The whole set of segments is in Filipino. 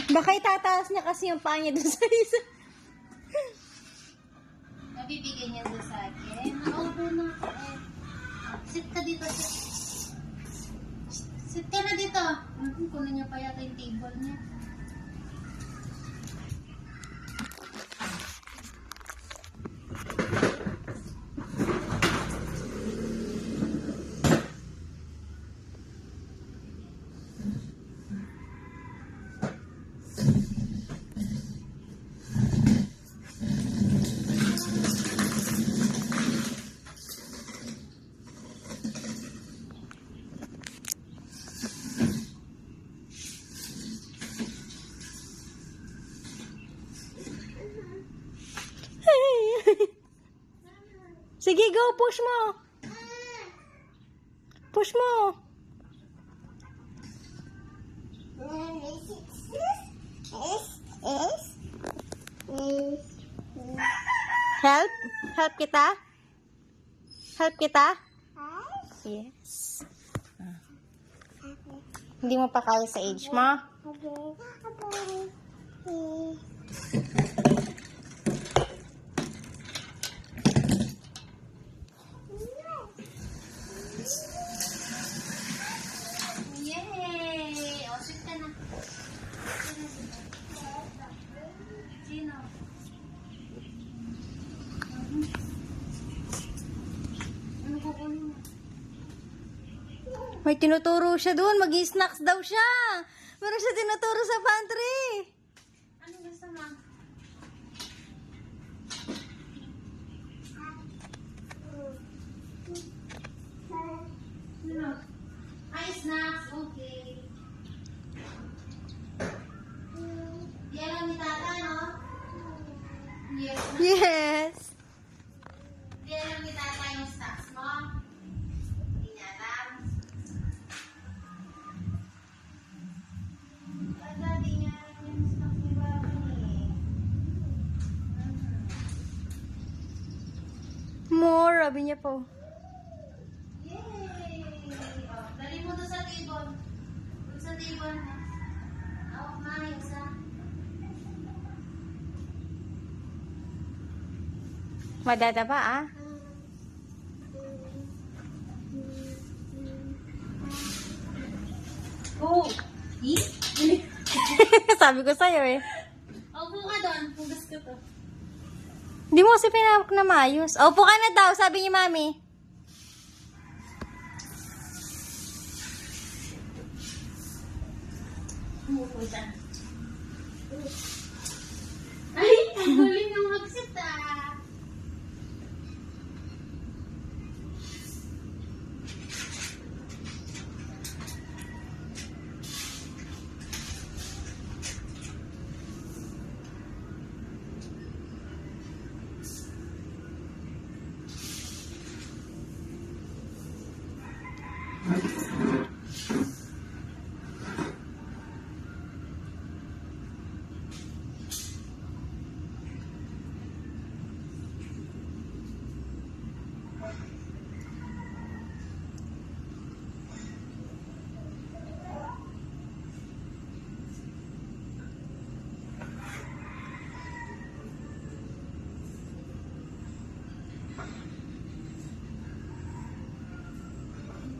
Baka itataas niya kasi yung paa niya doon sa isa. Nabibigay niya doon sa akin. Okay na. Sit ka dito. Sit ka na dito. Kunin niya pa yata yung table niya. Sige, go. Push mo. Push mo. Help? Help kita? Help kita? Yes. Hindi mo pa kaya sa age mo? Yay! O, sit ka na. Sino? Ano kukunin mo? May tinuturo siya doon. Mag-snacks daw siya. Meron siya tinuturo sa pantry. Ano gusto mo? Ano? Ay, snacks. Okay. Yan ang ni tata, no? Yes. Yes. Yan ang ni tata yung snacks mo. Hindi niya alam. Tata, di niya alam yung snacks ni Barbie. More, sabi niya po. Yay! Oh, dali mo doon sa table. Doon sa table. Hawak na yung isa. Madada pa, ah. Oh! Sabi ko sa'yo eh. Upo ka doon. Hugas ka to. Hindi mo kasi pinawak na maayos. Opo ka na daw, sabi ni Mami. Umupo dyan. Ay! Ang galing ng mag-sit ah!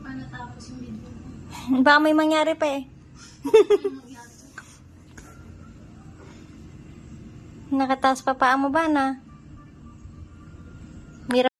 Paano tapos yung video ko? Baka may mangyari pa eh. Nakataas pa paa mo ba na?